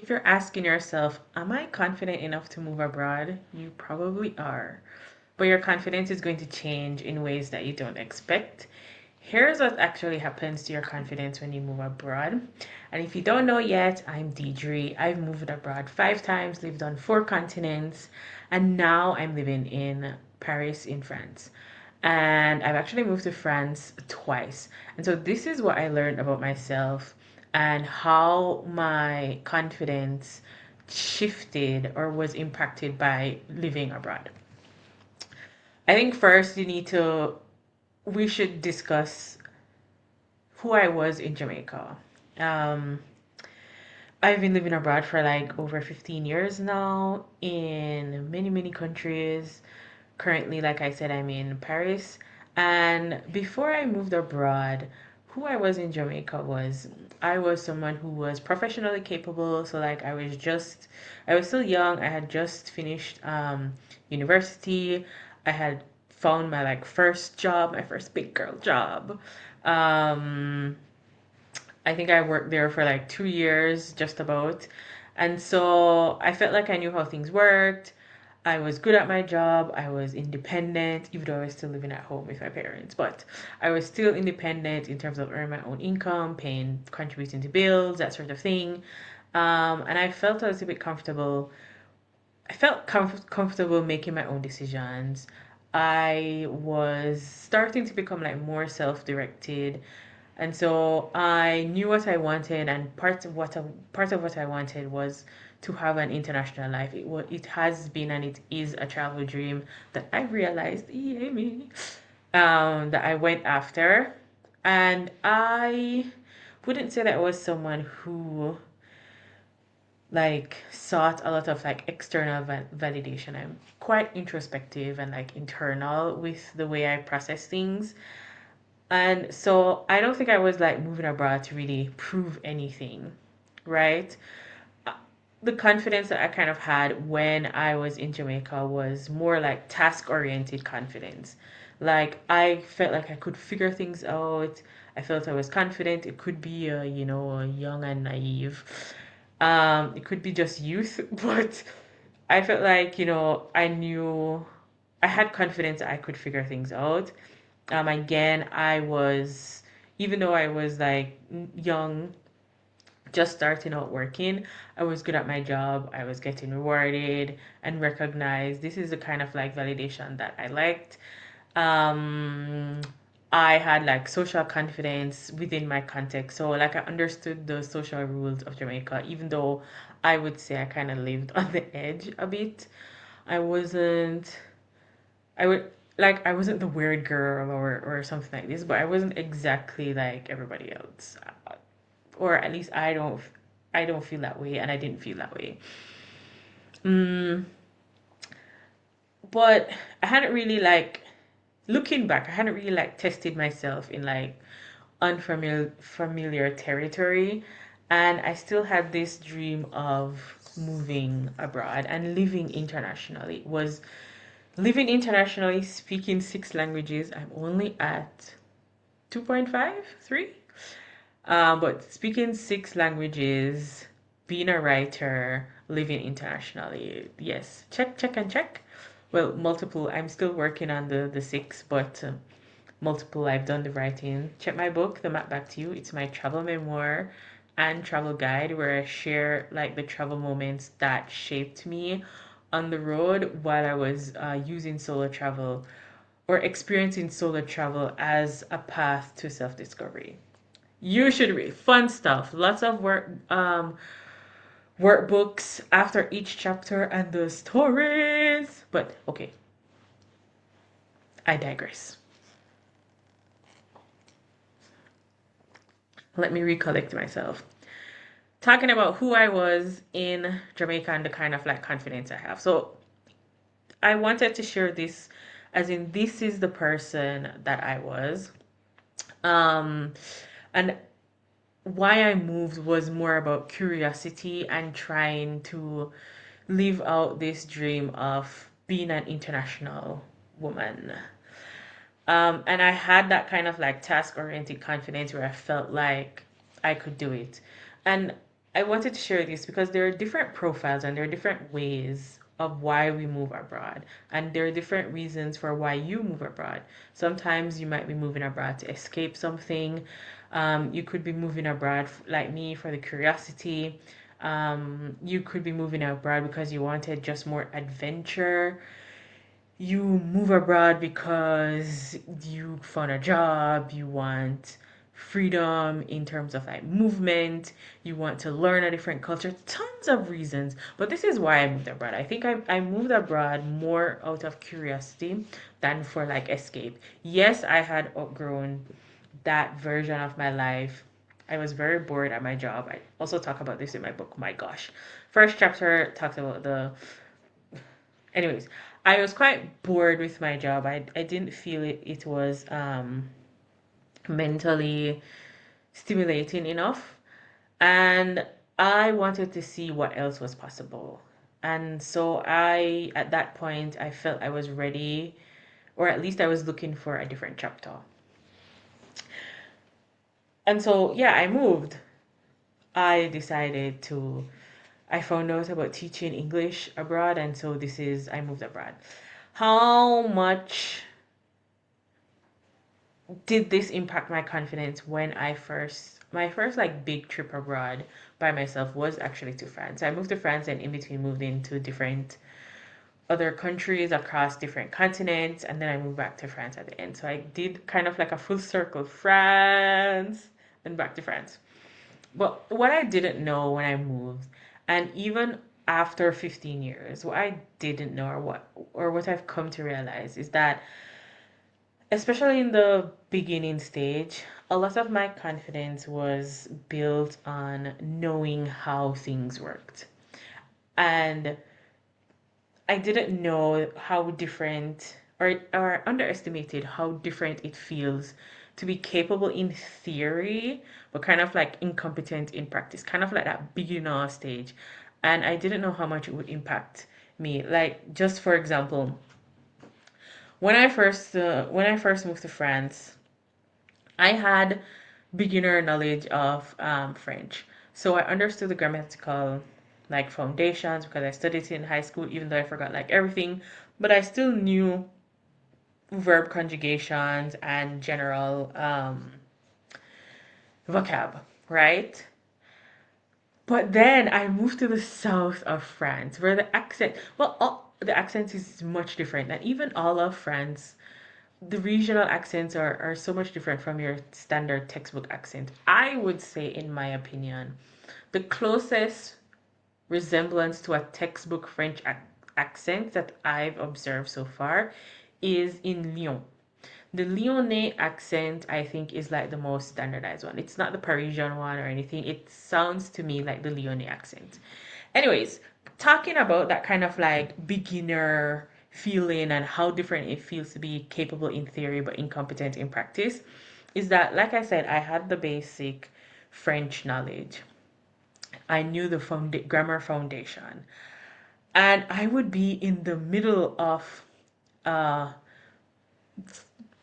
If you're asking yourself, am I confident enough to move abroad? You probably are. But your confidence is going to change in ways that you don't expect. Here's what actually happens to your confidence when you move abroad. And if you don't know yet, I'm Diedre. I've moved abroad 5 times, lived on 4 continents, and now I'm living in Paris in France. And I've actually moved to France twice. And so this is what I learned about myself and how my confidence shifted or was impacted by living abroad. I think first we should discuss who I was in Jamaica. Um, I've been living abroad for like over 15 years now in many, many countries. Currently, like I said, I'm in Paris. And before I moved abroad, who I was in Jamaica was I was someone who was professionally capable. So, like, I was still young. I had just finished university. I had found my like first job, my first big girl job. Um, I think I worked there for like 2 years, just about. And so I felt like I knew how things worked. I was good at my job. I was independent, even though I was still living at home with my parents. But I was still independent in terms of earning my own income, paying, contributing to bills, that sort of thing. And I felt I was a bit comfortable. I felt comfortable making my own decisions. I was starting to become like more self-directed, and so I knew what I wanted, and part of what I wanted was to have an international life. It has been and it is a travel dream that I realized, yay me, that I went after, and I wouldn't say that I was someone who like sought a lot of like external validation. I'm quite introspective and like internal with the way I process things. And so I don't think I was like moving abroad to really prove anything, right? Uh, The confidence that I kind of had when I was in Jamaica was more like task oriented confidence. Like I felt like I could figure things out. I felt I was confident. It could be, young and naive. It could be just youth, but I felt like, I had confidence that I could figure things out. Again, even though I was like young, just starting out working, I was good at my job. I was getting rewarded and recognized. This is the kind of like validation that I liked. Um, I had like social confidence within my context. So like I understood the social rules of Jamaica, even though I would say I kind of lived on the edge a bit. I wasn't I would I wasn't the weird girl or something like this, but I wasn't exactly like everybody else. Or at least I don't feel that way and I didn't feel that way. Mm, but I hadn't really like looking back, I hadn't really like tested myself in like unfamiliar familiar territory, and I still had this dream of moving abroad and living internationally. It was living internationally, speaking 6 languages. I'm only at 2.5, 3. But speaking 6 languages, being a writer, living internationally, yes, check, check, and check. Well, multiple. I'm still working on the six, but multiple. I've done the writing. Check my book, The Map Back to You. It's my travel memoir and travel guide where I share like the travel moments that shaped me on the road while I was using solo travel or experiencing solo travel as a path to self-discovery. You should read fun stuff, lots of workbooks after each chapter and the stories. But okay, I digress. Let me recollect myself. Talking about who I was in Jamaica and the kind of like confidence I have. So I wanted to share this as in this is the person that I was. Um, and why I moved was more about curiosity and trying to live out this dream of being an international woman. And I had that kind of like task oriented confidence where I felt like I could do it. And I wanted to share this because there are different profiles and there are different ways of why we move abroad. And there are different reasons for why you move abroad. Sometimes you might be moving abroad to escape something. You could be moving abroad, like me, for the curiosity. You could be moving abroad because you wanted just more adventure. You move abroad because you found a job, you want freedom in terms of like movement, you want to learn a different culture, tons of reasons. But this is why I moved abroad. I think I moved abroad more out of curiosity than for like escape. Yes, I had outgrown that version of my life. I was very bored at my job. I also talk about this in my book. My gosh. First chapter talks about the anyways, I was quite bored with my job. I didn't feel it was mentally stimulating enough. And I wanted to see what else was possible. And so at that point, I felt I was ready, or at least I was looking for a different chapter. And so, yeah, I moved. I decided to, I found out about teaching English abroad, and so I moved abroad. How much did this impact my confidence when my first like big trip abroad by myself was actually to France. I moved to France and in between moved into different other countries across different continents, and then I moved back to France at the end. So I did kind of like a full circle, France and back to France. But what I didn't know when I moved, and even after 15 years, what I didn't know or what I've come to realize is that especially in the beginning stage, a lot of my confidence was built on knowing how things worked. And I didn't know how different or underestimated how different it feels to be capable in theory, but kind of like incompetent in practice, kind of like that beginner stage. And I didn't know how much it would impact me. Like, just for example, when I first moved to France, I had beginner knowledge of French, so I understood the grammatical like foundations because I studied it in high school, even though I forgot like everything. But I still knew verb conjugations and general vocab, right? But then I moved to the south of France, where the accent is much different, and even all of France the regional accents are so much different from your standard textbook accent. I would say, in my opinion, the closest resemblance to a textbook French accent that I've observed so far is in Lyon. The Lyonnais accent, I think, is like the most standardized one. It's not the Parisian one or anything. It sounds to me like the Lyonnais accent. Anyways, talking about that kind of like beginner feeling and how different it feels to be capable in theory but incompetent in practice is that, like I said, I had the basic French knowledge. I knew the grammar foundation, and I would be in the middle of a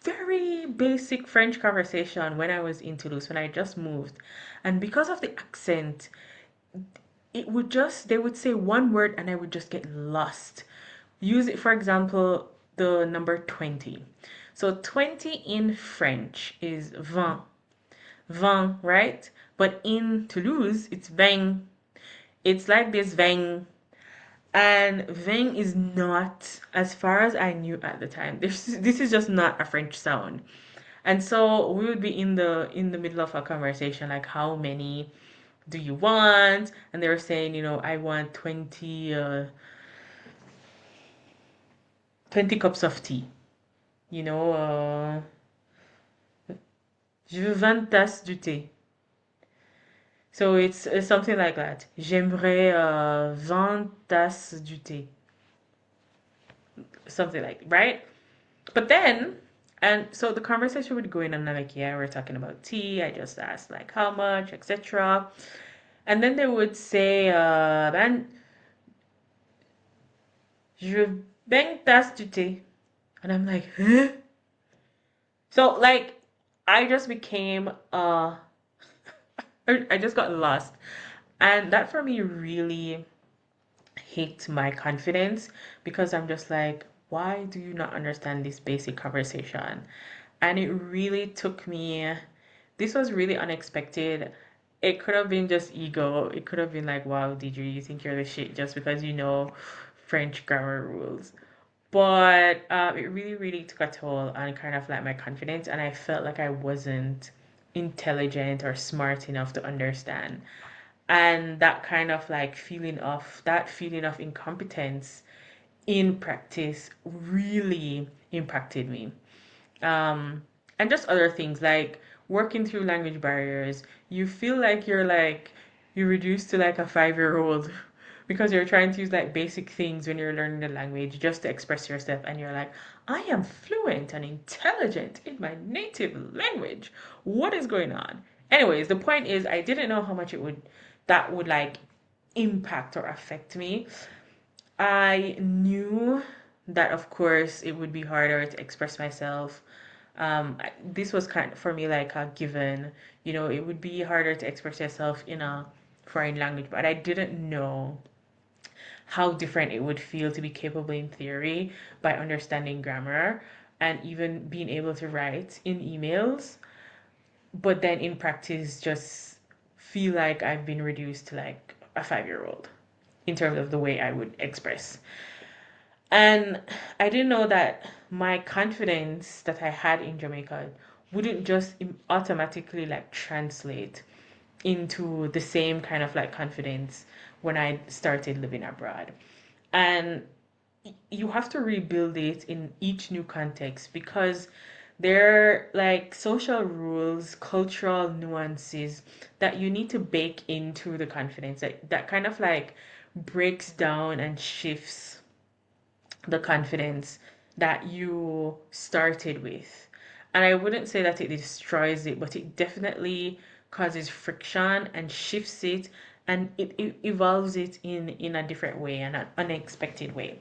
very basic French conversation when I was in Toulouse when I just moved, and because of the accent, they would say one word and I would just get lost. Use it, for example, the number 20. So 20 in French is 20. 20, right? But in Toulouse, it's 20. It's like this 20. And 20 is not, as far as I knew at the time, this is just not a French sound. And so we would be in the middle of a conversation like, how many do you want? And they were saying, I want 20 cups of tea. You know, je veux 20 tasses du thé. So it's something like that. J'aimerais 20 tasses du thé. Something like, right? But then, and so the conversation would go in and I'm like, yeah, we're talking about tea. I just asked like how much, etc. And then they would say, ben, je veux 20 tasses du thé. And I'm like, huh? So like I just became I just got lost. And that for me really hit my confidence because I'm just like, why do you not understand this basic conversation? And it really took me, this was really unexpected. It could have been just ego. It could have been like, wow, Deidre, you think you're the shit just because you know French grammar rules. But it really, really took a toll on kind of like my confidence, and I felt like I wasn't intelligent or smart enough to understand. And that kind of like feeling of incompetence in practice really impacted me. Um, and just other things like working through language barriers. You feel like you're reduced to like a 5-year old because you're trying to use like basic things when you're learning the language just to express yourself, and you're like, I am fluent and intelligent in my native language. What is going on? Anyways, the point is I didn't know how much that would like impact or affect me. I knew that, of course, it would be harder to express myself. This was kind of for me like a given. It would be harder to express yourself in a foreign language, but I didn't know how different it would feel to be capable in theory by understanding grammar and even being able to write in emails, but then in practice just feel like I've been reduced to like a 5-year old in terms of the way I would express. And I didn't know that my confidence that I had in Jamaica wouldn't just automatically like translate into the same kind of like confidence when I started living abroad. And you have to rebuild it in each new context because there are like social rules, cultural nuances that you need to bake into the confidence that kind of like breaks down and shifts the confidence that you started with. And I wouldn't say that it destroys it, but it definitely causes friction and shifts it, and it evolves it in a different way, an unexpected way.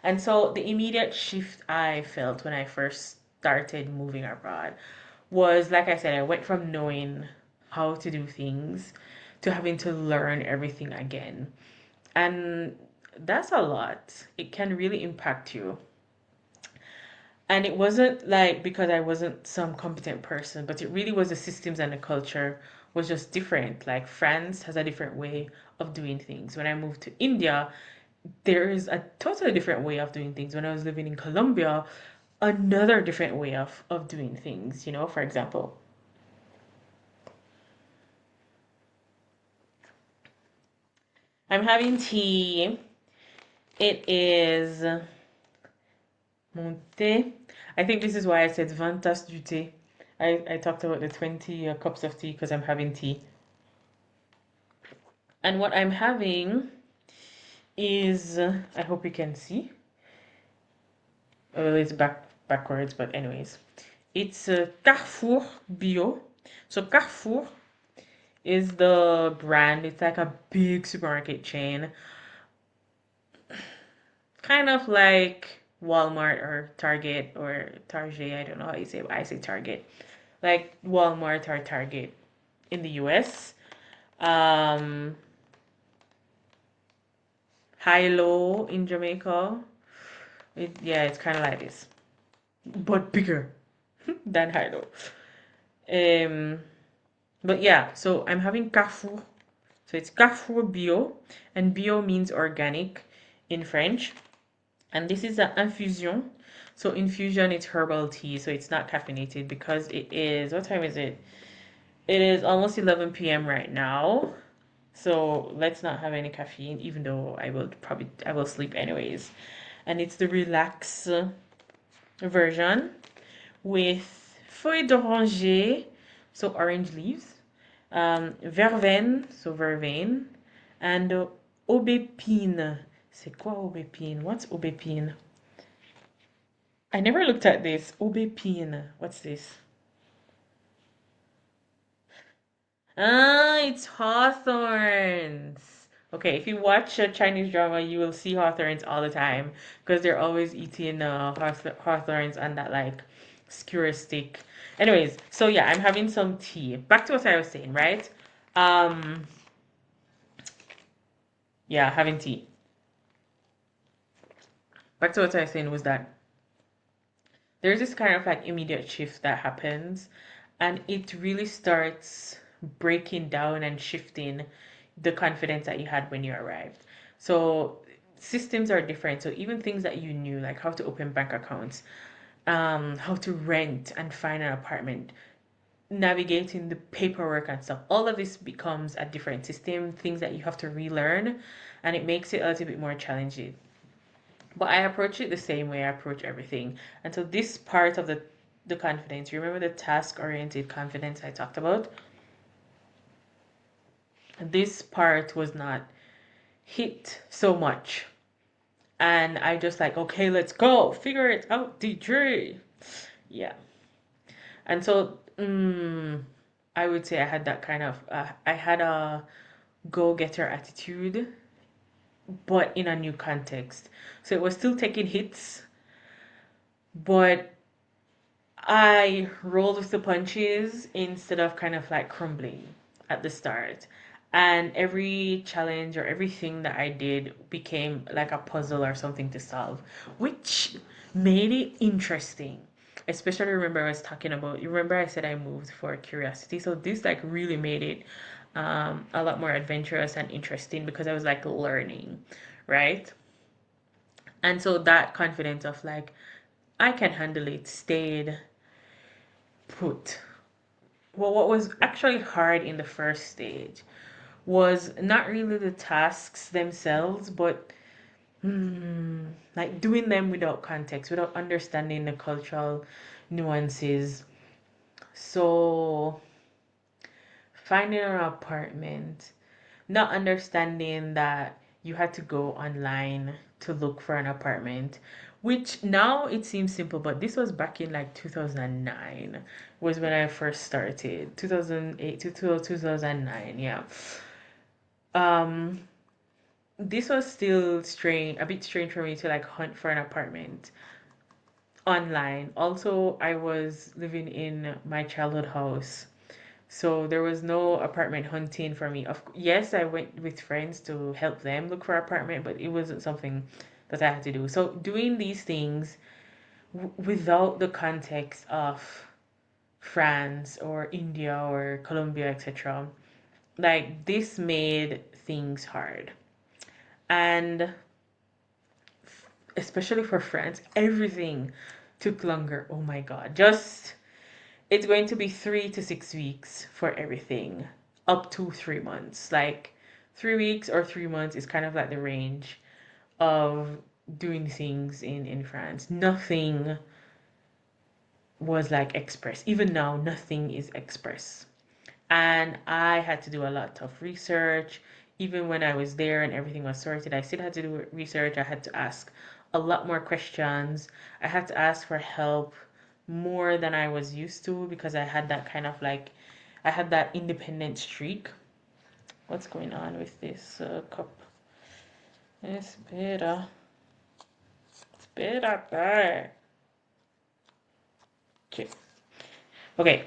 And so the immediate shift I felt when I first started moving abroad was, like I said, I went from knowing how to do things to having to learn everything again. And that's a lot. It can really impact you. And it wasn't like because I wasn't some competent person, but it really was the systems and the culture was just different. Like France has a different way of doing things. When I moved to India, there is a totally different way of doing things. When I was living in Colombia, another different way of doing things, for example. I'm having tea. It is mon thé. I think this is why I said 20 tasses du thé. I talked about the 20 cups of tea because I'm having tea. And what I'm having is, I hope you can see. Well, it's backwards, but anyways. It's Carrefour Bio. So Carrefour is the brand. It's like a big supermarket chain. Kind of like Walmart or Target or Target. I don't know how you say it, but I say Target. Like Walmart or Target in the US. Um, High-Low in Jamaica. Yeah, it's kind of like this, but bigger than High-Low. Um, but yeah, so I'm having Carrefour. So it's Carrefour Bio, and Bio means organic in French. And this is an infusion. So infusion, it's herbal tea, so it's not caffeinated because it is, what time is it? It is almost 11 p.m. right now. So let's not have any caffeine, even though I will sleep anyways. And it's the relax version with feuilles d'oranger, so orange leaves, verveine, so vervain, and aubépine. C'est quoi aubépine? What's aubépine? I never looked at this. Aubépine. What's this? Ah, it's hawthorns. Okay, if you watch a Chinese drama, you will see hawthorns all the time because they're always eating hawthorns and that like skewer stick. Anyways, so yeah, I'm having some tea. Back to what I was saying, right? Um, Yeah, having tea. Back to what I was saying was that there's this kind of like immediate shift that happens, and it really starts breaking down and shifting the confidence that you had when you arrived. So systems are different. So even things that you knew, like how to open bank accounts, how to rent and find an apartment, navigating the paperwork and stuff, all of this becomes a different system, things that you have to relearn, and it makes it a little bit more challenging. But I approach it the same way I approach everything. And so this part of the confidence, you remember the task oriented confidence I talked about? This part was not hit so much. And I just like, okay, let's go. Figure it out, Diedre. Yeah. And so I would say I had that kind of, I had a go-getter attitude, but in a new context. So it was still taking hits, but I rolled with the punches instead of kind of like crumbling at the start. And every challenge or everything that I did became like a puzzle or something to solve, which made it interesting. Especially remember I was talking about, you remember I said I moved for curiosity. So this like really made it a lot more adventurous and interesting because I was like learning, right? And so that confidence of like, I can handle it stayed put. Well, what was actually hard in the first stage was not really the tasks themselves, but like doing them without context, without understanding the cultural nuances. So, finding an apartment, not understanding that you had to go online to look for an apartment, which now it seems simple, but this was back in like 2009 was when I first started. 2008 to 2009, yeah. Um this was still strange, a bit strange for me to like hunt for an apartment online. Also, I was living in my childhood house. So there was no apartment hunting for me. Of yes, I went with friends to help them look for apartment, but it wasn't something that I had to do. So doing these things without the context of France or India or Colombia, etc., like this made things hard. And especially for France, everything took longer. Oh my God. Just it's going to be 3 to 6 weeks for everything, up to 3 months. Like 3 weeks or 3 months is kind of like the range of doing things in France. Nothing was like express. Even now, nothing is express. And I had to do a lot of research. Even when I was there and everything was sorted, I still had to do research. I had to ask a lot more questions. I had to ask for help more than I was used to because I had that kind of like, I had that independent streak. What's going on with this cup? Espera. Espérate. Okay. Okay.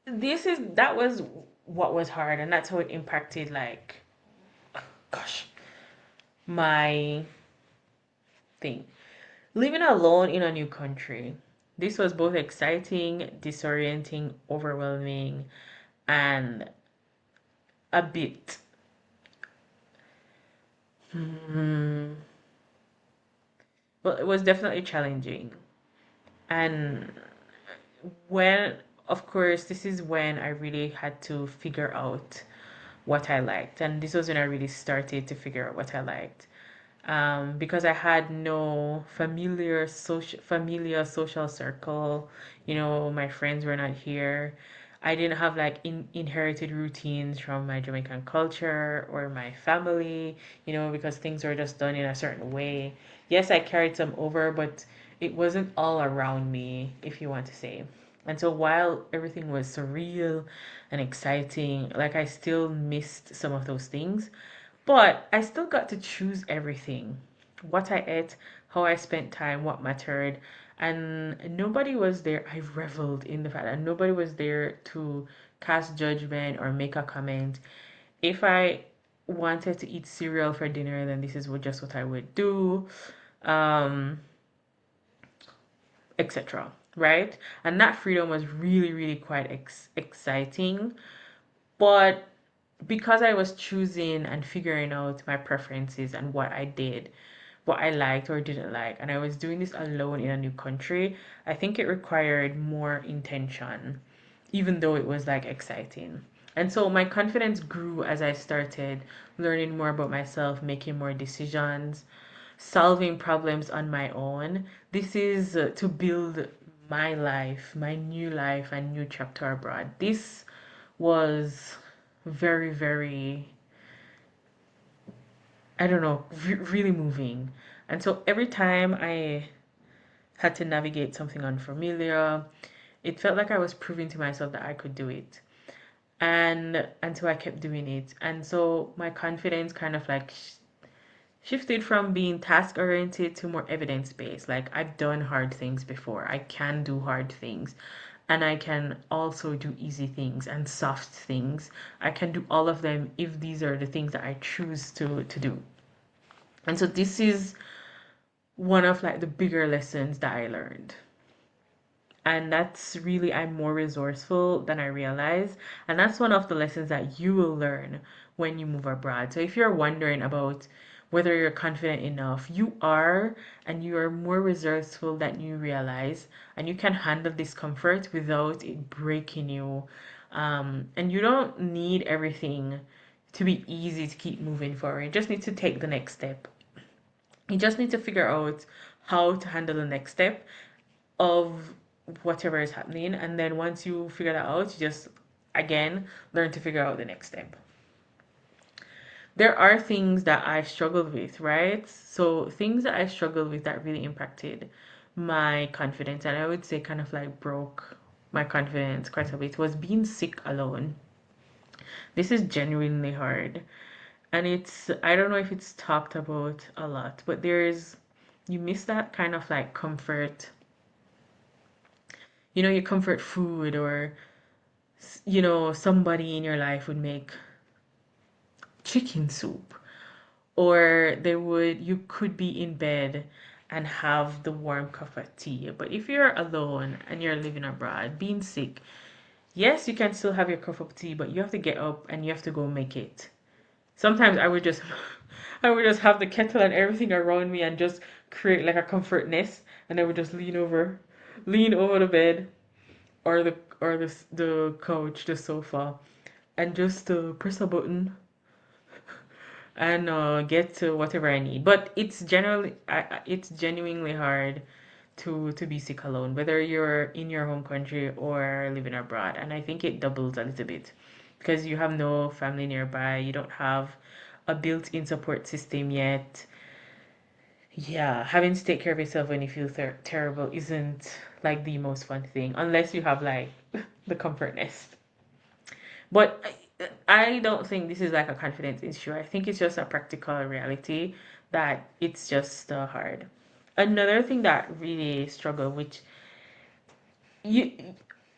That was what was hard, and that's how it impacted like, gosh, my thing. Living alone in a new country. This was both exciting, disorienting, overwhelming, and a bit. Hmm, well, it was definitely challenging. And when, of course, this is when I really had to figure out what I liked. And this was when I really started to figure out what I liked. Because I had no familiar social circle. You know, my friends were not here. I didn't have like inherited routines from my Jamaican culture or my family, you know, because things were just done in a certain way. Yes, I carried some over, but it wasn't all around me, if you want to say. And so while everything was surreal and exciting, like I still missed some of those things. But I still got to choose everything. What I ate, how I spent time, what mattered. And nobody was there. I reveled in the fact that nobody was there to cast judgment or make a comment. If I wanted to eat cereal for dinner, then this is just what I would do, um, etc. Right? And that freedom was really, really quite exciting. But because I was choosing and figuring out my preferences and what I did, what I liked or didn't like, and I was doing this alone in a new country, I think it required more intention, even though it was like exciting. And so my confidence grew as I started learning more about myself, making more decisions, solving problems on my own. This is to build my life, my new life, and new chapter abroad. This was very, very, I don't know, really moving. And so every time I had to navigate something unfamiliar, it felt like I was proving to myself that I could do it. And so I kept doing it. And so my confidence kind of like shifted from being task oriented to more evidence based. Like I've done hard things before. I can do hard things. And I can also do easy things and soft things. I can do all of them if these are the things that I choose to do. And so this is one of like the bigger lessons that I learned. And that's really, I'm more resourceful than I realize. And that's one of the lessons that you will learn when you move abroad. So if you're wondering about whether you're confident enough, you are, and you are more resourceful than you realize. And you can handle discomfort without it breaking you. And you don't need everything to be easy to keep moving forward. You just need to take the next step. You just need to figure out how to handle the next step of whatever is happening. And then once you figure that out, you just again learn to figure out the next step. There are things that I struggled with, right? So things that I struggled with that really impacted my confidence, and I would say kind of like broke my confidence quite a bit, was being sick alone. This is genuinely hard. And it's, I don't know if it's talked about a lot, but there's, you miss that kind of like comfort, your comfort food, or somebody in your life would make chicken soup, or you could be in bed and have the warm cup of tea. But if you're alone and you're living abroad, being sick, yes, you can still have your cup of tea, but you have to get up and you have to go make it. Sometimes I would just I would just have the kettle and everything around me and just create like a comfort nest, and I would just lean over the bed, or the couch, the sofa, and just press a button and get to whatever I need. But it's genuinely hard to be sick alone, whether you're in your home country or living abroad. And I think it doubles a little bit because you have no family nearby, you don't have a built-in support system yet. Yeah, having to take care of yourself when you feel terrible isn't like the most fun thing, unless you have like the comfort nest. But I don't think this is like a confidence issue. I think it's just a practical reality that it's just hard. Another thing that really struggle, which you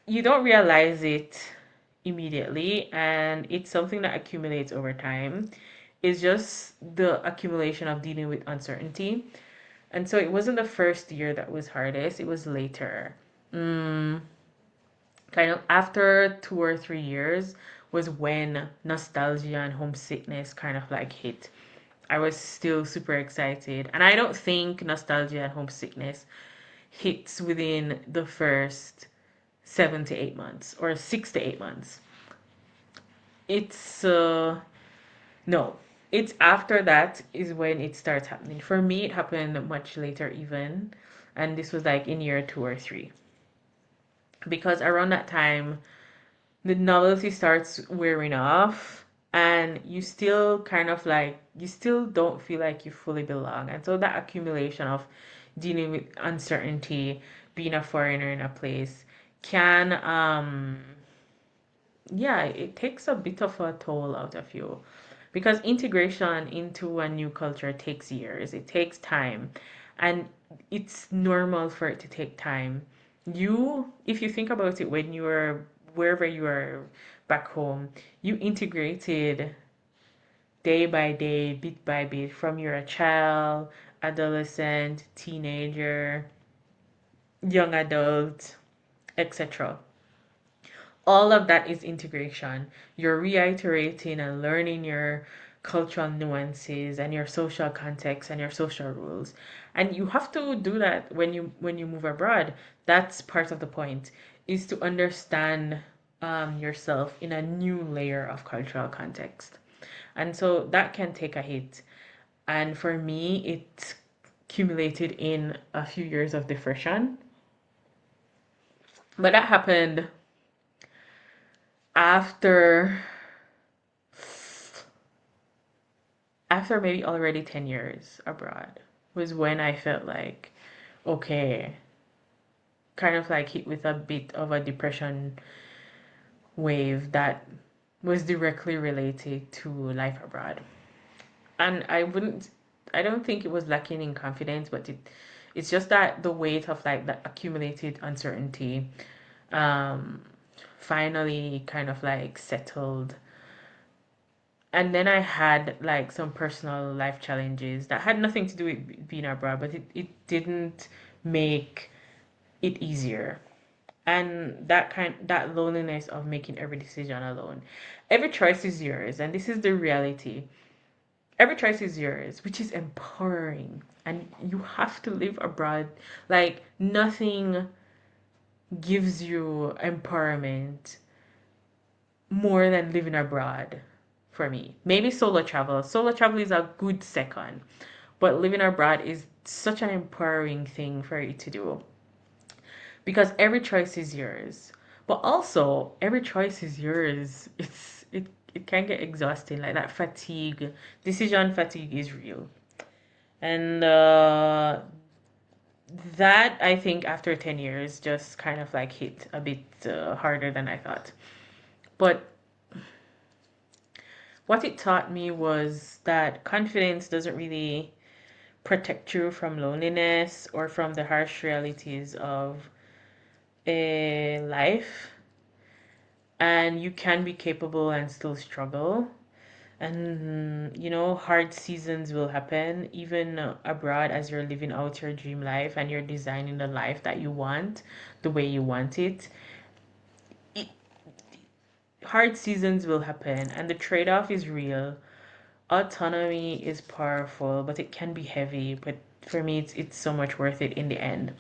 you don't realize it immediately, and it's something that accumulates over time, is just the accumulation of dealing with uncertainty. And so it wasn't the first year that was hardest, it was later. Mm, kind of after 2 or 3 years was when nostalgia and homesickness kind of like hit. I was still super excited, and I don't think nostalgia and homesickness hits within the first 7 to 8 months or 6 to 8 months. It's no, it's after that is when it starts happening. For me, it happened much later even, and this was like in year 2 or 3, because around that time the novelty starts wearing off, and you still kind of like, you still don't feel like you fully belong. And so that accumulation of dealing with uncertainty, being a foreigner in a place, can yeah, it takes a bit of a toll out of you, because integration into a new culture takes years, it takes time, and it's normal for it to take time. If you think about it, when you were wherever you are back home, you integrated day by day, bit by bit, from you're a child, adolescent, teenager, young adult, etc. All of that is integration. You're reiterating and learning your cultural nuances and your social context and your social rules. And you have to do that when you move abroad. That's part of the point, is to understand yourself in a new layer of cultural context. And so that can take a hit. And for me, it accumulated in a few years of depression. But that happened after maybe already 10 years abroad was when I felt like, okay, kind of like hit with a bit of a depression wave that was directly related to life abroad. And I don't think it was lacking in confidence, but it's just that the weight of like the accumulated uncertainty um finally kind of like settled. And then I had like some personal life challenges that had nothing to do with being abroad, but it didn't make it easier. And that loneliness of making every decision alone. Every choice is yours, and this is the reality. Every choice is yours, which is empowering. And you have to live abroad. Like nothing gives you empowerment more than living abroad for me. Maybe solo travel. Solo travel is a good second, but living abroad is such an empowering thing for you to do because every choice is yours. But also, every choice is yours. It can get exhausting. Like that fatigue, decision fatigue is real. And that I think after 10 years just kind of like hit a bit harder than I thought. But what it taught me was that confidence doesn't really protect you from loneliness or from the harsh realities of a life. And you can be capable and still struggle. And hard seasons will happen even abroad as you're living out your dream life and you're designing the life that you want the way you want it. Hard seasons will happen, and the trade-off is real. Autonomy is powerful, but it can be heavy. But for me, it's so much worth it in the end.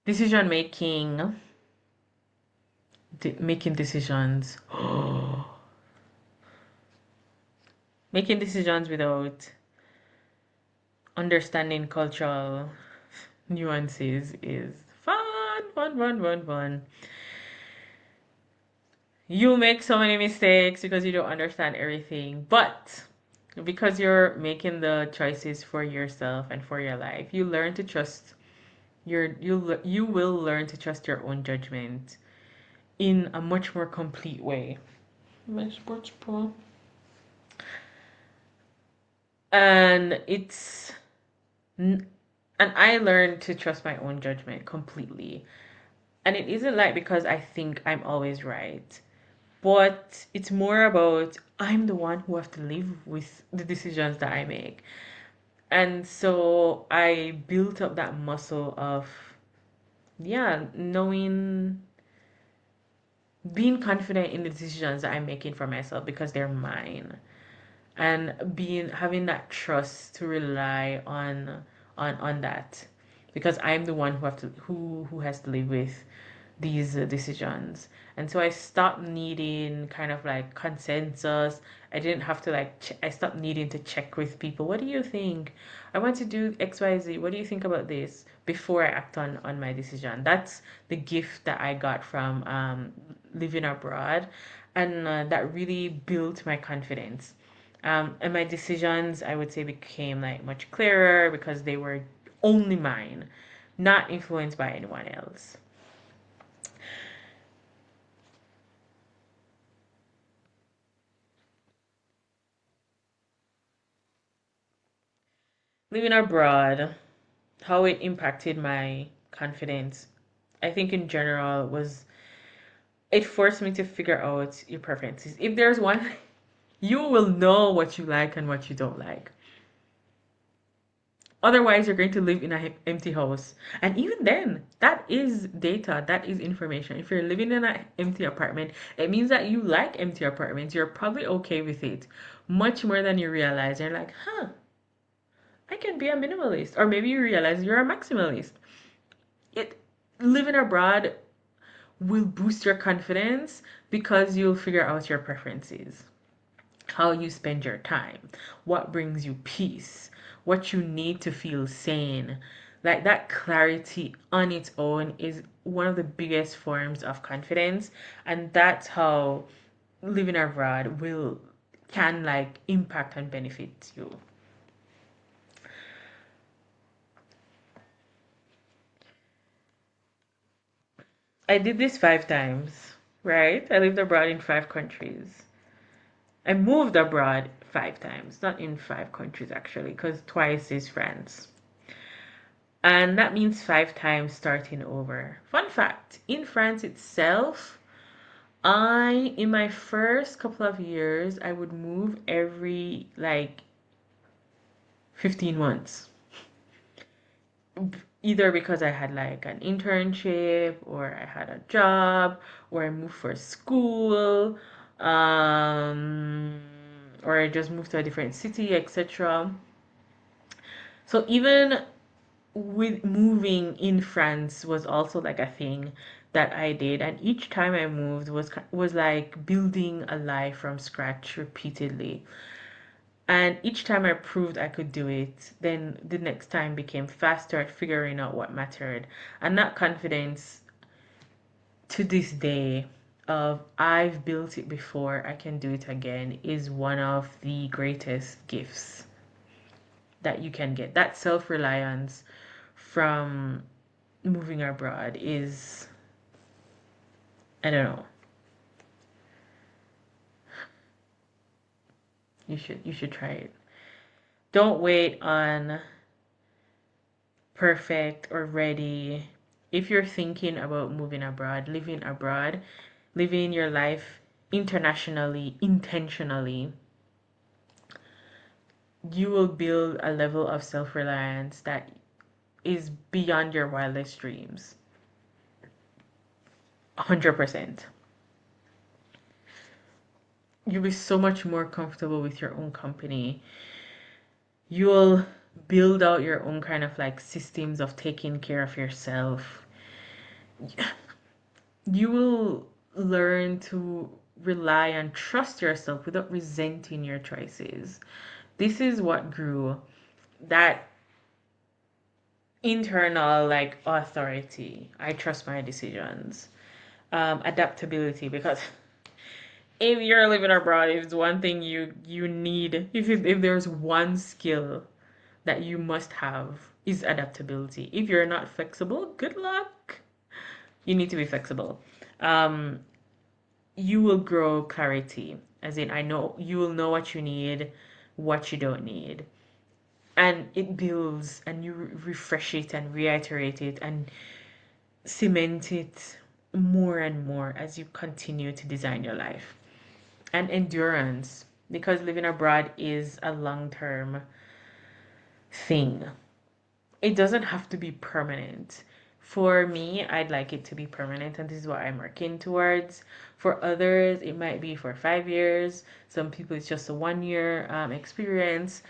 Decision making, making decisions. Making decisions without understanding cultural nuances is fun, fun, fun, fun, fun. You make so many mistakes because you don't understand everything, but because you're making the choices for yourself and for your life, you learn to trust you will learn to trust your own judgment in a much more complete way. My sports bra. And and I learned to trust my own judgment completely. And it isn't like because I think I'm always right, but it's more about I'm the one who have to live with the decisions that I make. And so I built up that muscle of, yeah, knowing, being confident in the decisions that I'm making for myself because they're mine. And having that trust to rely on that because I'm the one who has to live with these decisions. And so I stopped needing kind of like consensus. I didn't have to like I stopped needing to check with people. What do you think? I want to do XYZ. What do you think about this? Before I act on my decision. That's the gift that I got from living abroad, and that really built my confidence. And my decisions, I would say, became like much clearer because they were only mine, not influenced by anyone else. living abroad, how it impacted my confidence, I think in general was it forced me to figure out your preferences. If there's one, you will know what you like and what you don't like. Otherwise, you're going to live in an empty house. And even then, that is data, that is information. If you're living in an empty apartment, it means that you like empty apartments. You're probably okay with it much more than you realize. You're like, huh, I can be a minimalist. Or maybe you realize you're a maximalist. It living abroad will boost your confidence because you'll figure out your preferences, how you spend your time, what brings you peace, what you need to feel sane. Like that clarity on its own is one of the biggest forms of confidence, and that's how living abroad will can like impact and benefit you. I did this 5 times, right? I lived abroad in 5 countries. I moved abroad 5 times, not in 5 countries actually, because twice is France. And that means 5 times starting over. Fun fact, in France itself, in my first couple of years, I would move every like 15 months. Either because I had like an internship or I had a job or I moved for school, um, or I just moved to a different city, etc. So even with moving in France was also like a thing that I did, and each time I moved was like building a life from scratch repeatedly. And each time I proved I could do it, then the next time became faster at figuring out what mattered. And that confidence to this day of I've built it before, I can do it again is one of the greatest gifts that you can get. That self-reliance from moving abroad is, I don't know. You should try it. Don't wait on perfect or ready. If you're thinking about moving abroad, living your life internationally, intentionally, you will build a level of self-reliance that is beyond your wildest dreams. 100%. You'll be so much more comfortable with your own company. You'll build out your own kind of like systems of taking care of yourself. You will learn to rely and trust yourself without resenting your choices. This is what grew that internal like authority. I trust my decisions. Adaptability, because if you're living abroad, if it's one thing you need, if there's one skill that you must have is adaptability. If you're not flexible, good luck. You need to be flexible. Um, you will grow clarity, as in I know you will know what you need, what you don't need, and it builds and you refresh it and reiterate it and cement it more and more as you continue to design your life. And endurance, because living abroad is a long-term thing. It doesn't have to be permanent. For me, I'd like it to be permanent, and this is what I'm working towards. For others, it might be for 5 years. Some people, it's just a 1 year experience.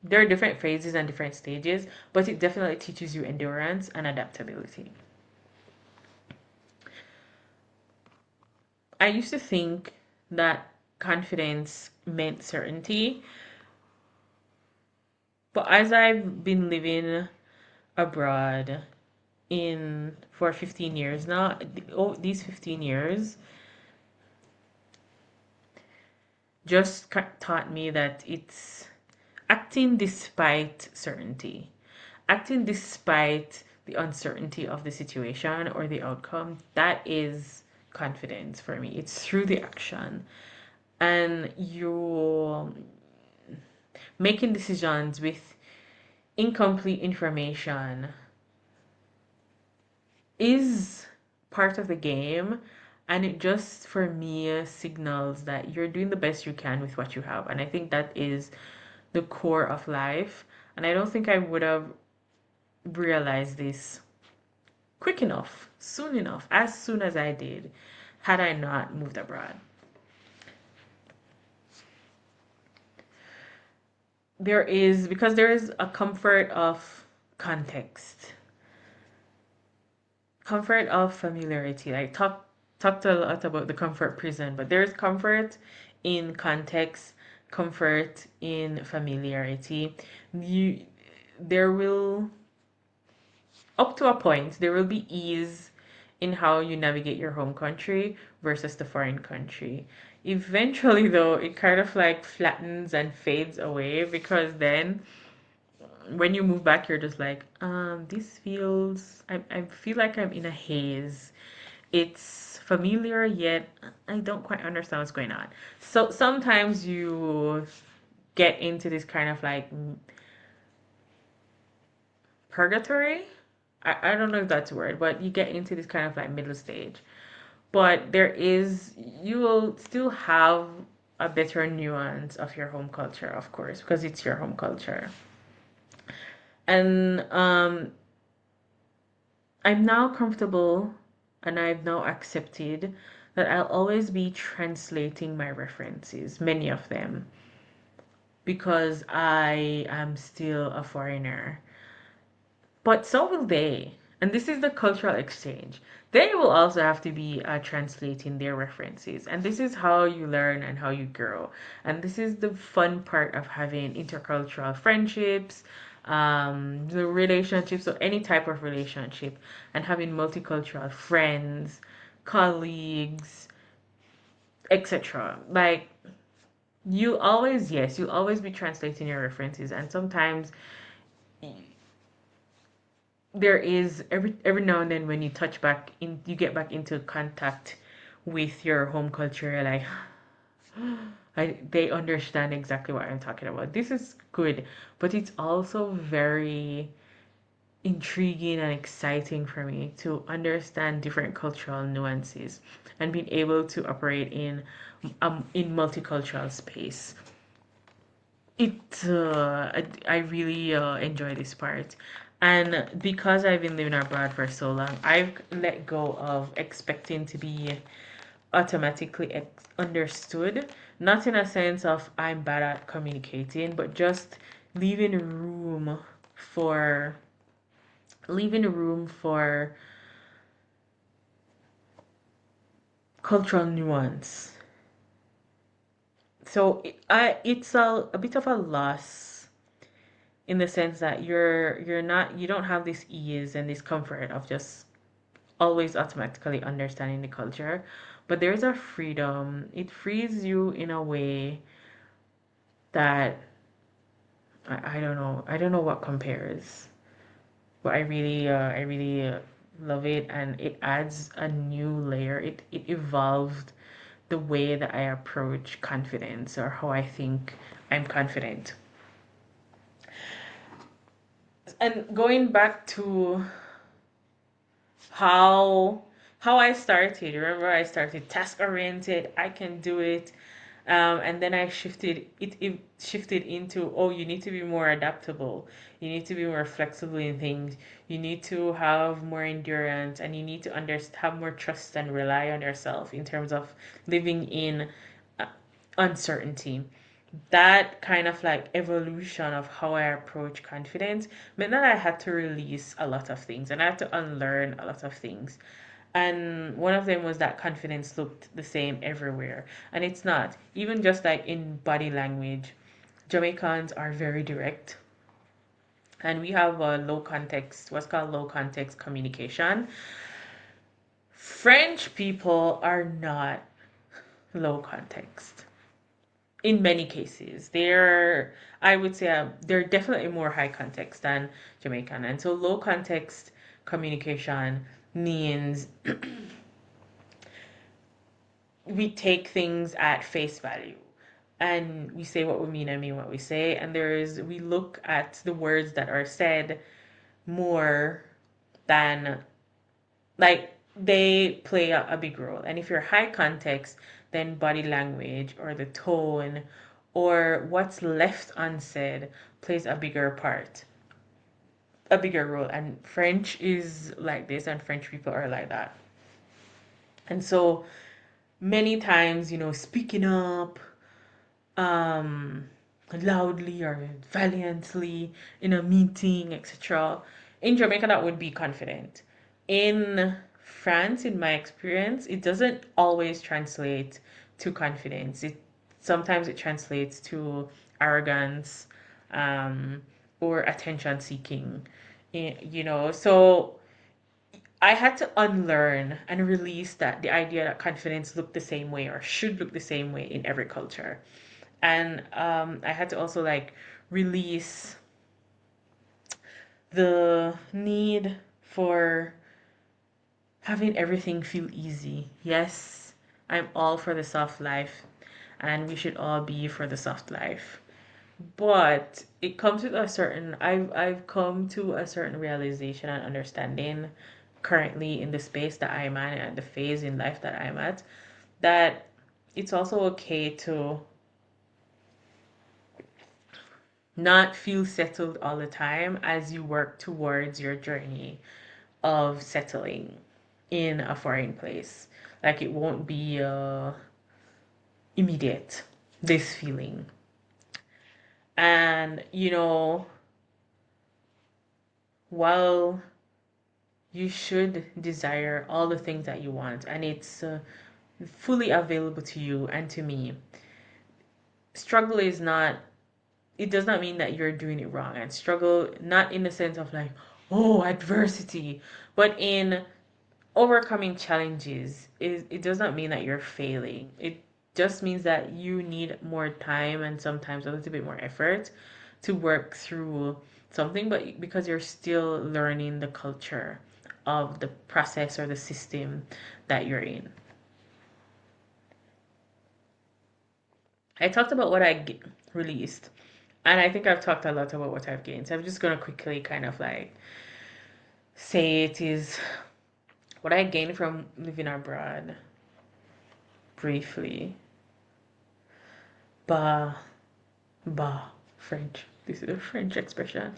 There are different phases and different stages, but it definitely teaches you endurance and adaptability. I used to think that confidence meant certainty, but as I've been living abroad in for 15 years now, these 15 years just taught me that it's acting despite certainty, acting despite the uncertainty of the situation or the outcome. That is confidence for me. It's through the action, and making decisions with incomplete information is part of the game, and it just for me signals that you're doing the best you can with what you have. And I think that is the core of life. And I don't think I would have realized this quick enough, soon enough, as soon as I did, had I not moved abroad. Because there is a comfort of context, comfort of familiarity. Like talked a lot about the comfort prison, but there's comfort in context, comfort in familiarity. You there will up to a point there will be ease in how you navigate your home country versus the foreign country. Eventually though, it kind of like flattens and fades away, because then when you move back, you're just like, this feels, I feel like I'm in a haze. It's familiar, yet I don't quite understand what's going on. So sometimes you get into this kind of like purgatory. I don't know if that's a word, but you get into this kind of like middle stage. But you will still have a better nuance of your home culture, of course, because it's your home culture. And I'm now comfortable and I've now accepted that I'll always be translating my references, many of them, because I am still a foreigner. But so will they. And this is the cultural exchange. They will also have to be translating their references. And this is how you learn and how you grow. And this is the fun part of having intercultural friendships, the relationships, or any type of relationship, and having multicultural friends, colleagues, etc. Like, you'll always be translating your references. And sometimes there is every now and then when you get back into contact with your home culture, you're like, they understand exactly what I'm talking about. This is good, but it's also very intriguing and exciting for me to understand different cultural nuances and being able to operate in multicultural space. I really enjoy this part. And because I've been living abroad for so long, I've let go of expecting to be automatically understood. Not in a sense of I'm bad at communicating, but just leaving room for leaving room for cultural nuance. So it's a bit of a loss in the sense that you don't have this ease and this comfort of just always automatically understanding the culture, but there's a freedom. It frees you in a way that I don't know what compares, but I really love it, and it adds a new layer. It evolved the way that I approach confidence, or how I think I'm confident. And going back to how I started. Remember, I started task oriented. I can do it, and then I it shifted into, oh, you need to be more adaptable. You need to be more flexible in things. You need to have more endurance, and you need to have more trust and rely on yourself in terms of living in uh, uncertainty. That kind of like evolution of how I approach confidence meant that I had to release a lot of things and I had to unlearn a lot of things. And one of them was that confidence looked the same everywhere. And it's not. Even just like in body language, Jamaicans are very direct. And we have a what's called low context communication. French people are not low context in many cases. I would say, they're definitely more high context than Jamaican. And so low context communication means we take things at face value. and we say what we mean and mean what we say. And we look at the words that are said more than, like, they play a big role. And if you're high context, then body language or the tone or what's left unsaid plays a bigger role. And French is like this, and French people are like that. And so many times, speaking up, um, loudly or valiantly in a meeting, etc. In Jamaica, that would be confident. In France, in my experience, it doesn't always translate to confidence. Sometimes it translates to arrogance, um, or attention seeking. So I had to unlearn and release the idea that confidence looked the same way or should look the same way in every culture. And I had to also like release the need for having everything feel easy. Yes, I'm all for the soft life, and we should all be for the soft life. But it comes with I've come to a certain realization and understanding currently in the space that I'm at and the phase in life that I'm at, that it's also okay to not feel settled all the time as you work towards your journey of settling in a foreign place. Like, it won't be immediate, this feeling. And, while you should desire all the things that you want, and it's fully available to you and to me, struggle is not, it does not mean that you're doing it wrong. And struggle, not in the sense of like, oh, adversity, but in overcoming challenges, it does not mean that you're failing. It just means that you need more time and sometimes a little bit more effort to work through something, but because you're still learning the culture of the process or the system that you're in. I talked about what released, and I think I've talked a lot about what I've gained. So I'm just gonna quickly kind of like say it is what I gained from living abroad briefly. French. This is a French expression.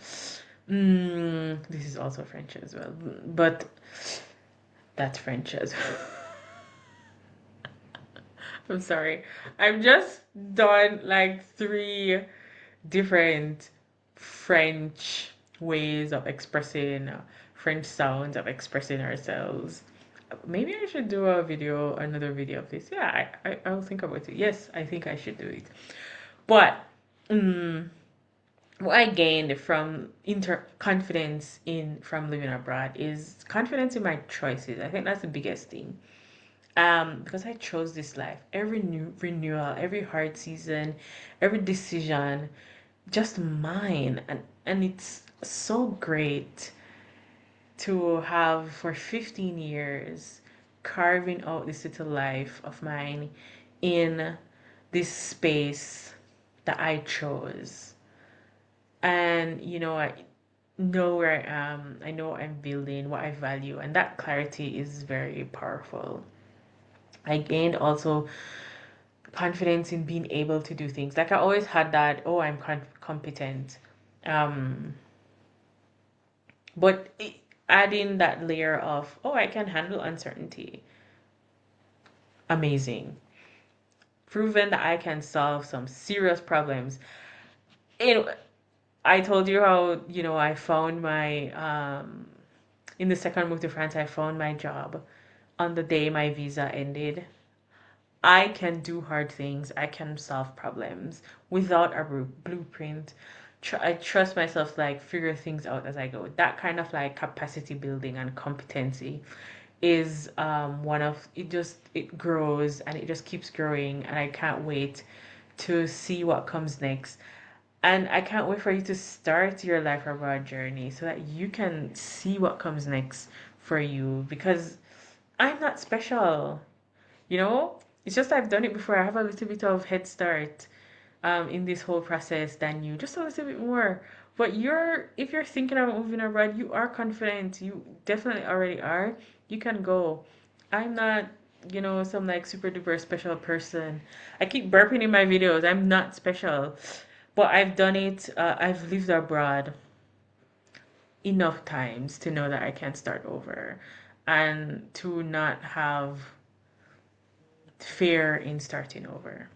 This is also French as well, but that's French as well. I'm sorry. I've just done like 3 different French ways of expressing, French sounds of expressing ourselves. Maybe I should do another video of this. Yeah, I'll think about it. Yes, I think I should do it. But what I gained from confidence from living abroad is confidence in my choices. I think that's the biggest thing. Because I chose this life. Every new renewal, every hard season, every decision, just mine. And it's so great to have for 15 years carving out this little life of mine in this space that I chose. And I know where I am, I know what I'm building, what I value, and that clarity is very powerful. I gained also confidence in being able to do things. Like, I always had that, oh, I'm competent. But adding that layer of, oh, I can handle uncertainty. Amazing. Proven that I can solve some serious problems. I told you how, I found my, in the second move to France, I found my job on the day my visa ended. I can do hard things. I can solve problems without a blueprint. I trust myself to like figure things out as I go. That kind of like capacity building and competency is one of it grows and it just keeps growing, and I can't wait to see what comes next. And I can't wait for you to start your life abroad journey so that you can see what comes next for you, because I'm not special. It's just I've done it before. I have a little bit of head start. in this whole process than you, just a little bit more. But if you're thinking about moving abroad, you are confident. You definitely already are. You can go. I'm not, some like super duper special person. I keep burping in my videos. I'm not special, but I've done it. I've lived abroad enough times to know that I can start over and to not have fear in starting over.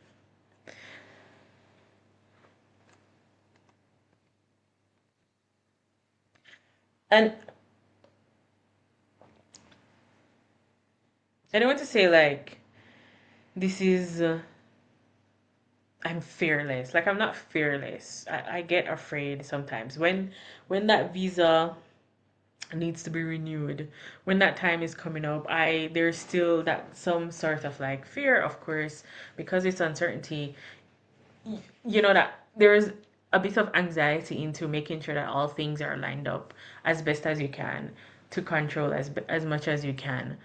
And I don't want to say like this is I'm fearless. Like I'm not fearless. I get afraid sometimes when that visa needs to be renewed. When that time is coming up, I there's still that some sort of like fear, of course, because it's uncertainty. You know that there's a bit of anxiety into making sure that all things are lined up as best as you can to control as much as you can,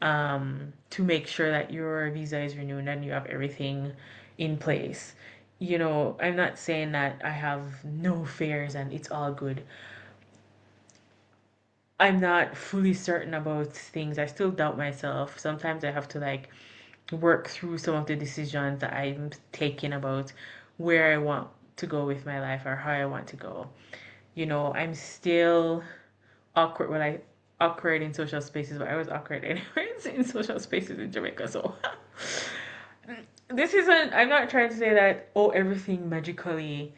to make sure that your visa is renewed and you have everything in place. I'm not saying that I have no fears and it's all good. I'm not fully certain about things. I still doubt myself. Sometimes I have to like work through some of the decisions that I'm taking about where I want to go with my life or how I want to go. I'm still awkward when I awkward in social spaces, but I was awkward anyways in social spaces in Jamaica. So this isn't, I'm not trying to say that, oh, everything magically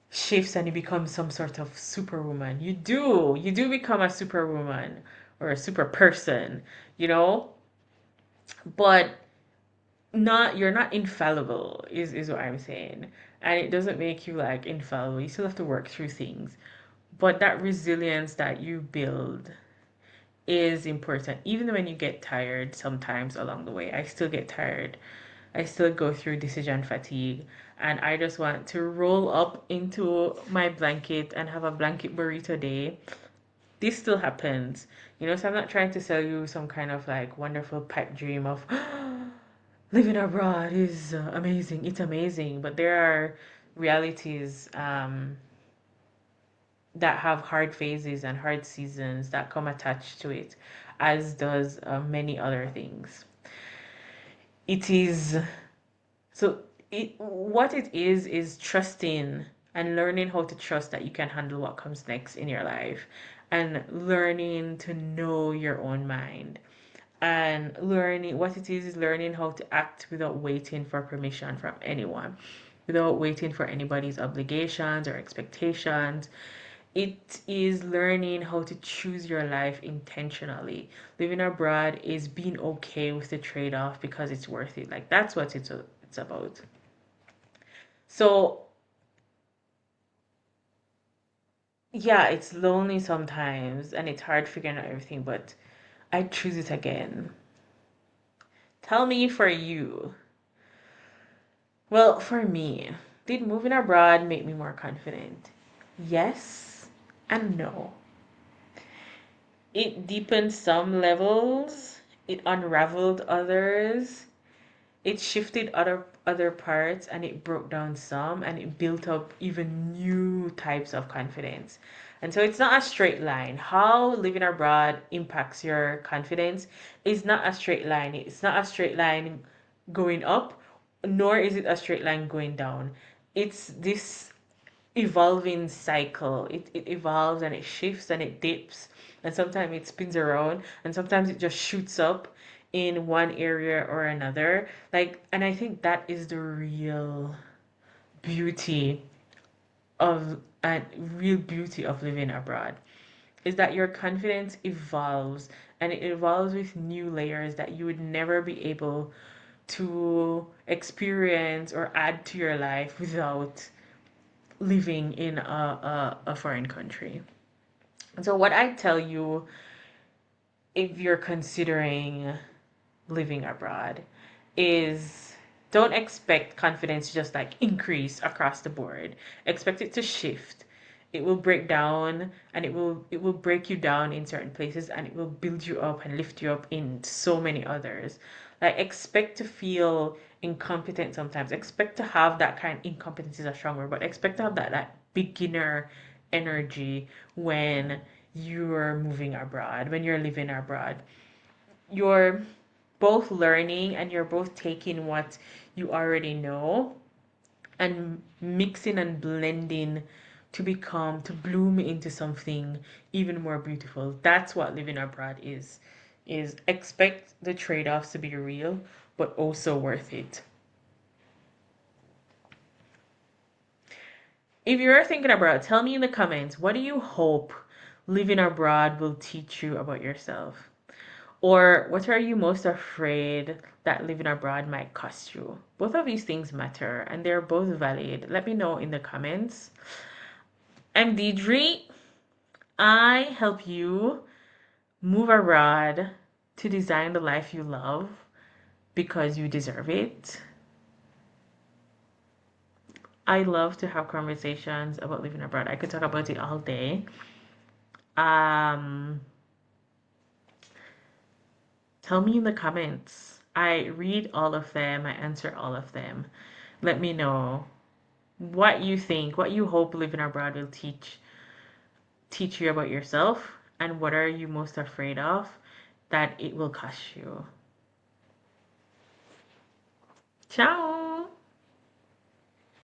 shifts and you become some sort of superwoman. You do become a superwoman or a super person, you know, but you're not infallible is what I'm saying. And it doesn't make you like infallible. You still have to work through things. But that resilience that you build is important. Even when you get tired sometimes along the way. I still get tired. I still go through decision fatigue. And I just want to roll up into my blanket and have a blanket burrito day. This still happens. So I'm not trying to sell you some kind of like wonderful pipe dream of living abroad is amazing. It's amazing. But there are realities that have hard phases and hard seasons that come attached to it, as does many other things. It is so what it is trusting and learning how to trust that you can handle what comes next in your life, and learning to know your own mind, and learning what it is learning how to act without waiting for permission from anyone, without waiting for anybody's obligations or expectations. It is learning how to choose your life intentionally. Living abroad is being okay with the trade-off because it's worth it. Like that's what it's about. So, yeah, it's lonely sometimes and it's hard figuring out everything, but I choose it again. Tell me for you. Well, for me, did moving abroad make me more confident? Yes and no. It deepened some levels, it unraveled others, it shifted other parts, and it broke down some, and it built up even new types of confidence. And so it's not a straight line. How living abroad impacts your confidence is not a straight line. It's not a straight line going up, nor is it a straight line going down. It's this evolving cycle. It evolves and it shifts and it dips, and sometimes it spins around, and sometimes it just shoots up in one area or another. Like, and I think that is the beauty real beauty of living abroad, is that your confidence evolves, and it evolves with new layers that you would never be able to experience or add to your life without living in a foreign country. So, what I tell you if you're considering living abroad is, don't expect confidence to just like increase across the board. Expect it to shift. It will break down, and it will break you down in certain places, and it will build you up and lift you up in so many others. Like expect to feel incompetent sometimes. Expect to have that kind. Incompetence is a strong word, but expect to have that beginner energy when you're moving abroad, when you're living abroad. You're both learning and you're both taking what you already know and mixing and blending to bloom into something even more beautiful. That's what living abroad is expect the trade-offs to be real but also worth it. If you're thinking abroad, tell me in the comments, what do you hope living abroad will teach you about yourself? Or what are you most afraid that living abroad might cost you? Both of these things matter and they're both valid. Let me know in the comments. I'm Diedre. I help you move abroad to design the life you love because you deserve it. I love to have conversations about living abroad. I could talk about it all day. Tell me in the comments. I read all of them. I answer all of them. Let me know what you think, what you hope living abroad will teach you about yourself, and what are you most afraid of that it will cost you. Ciao!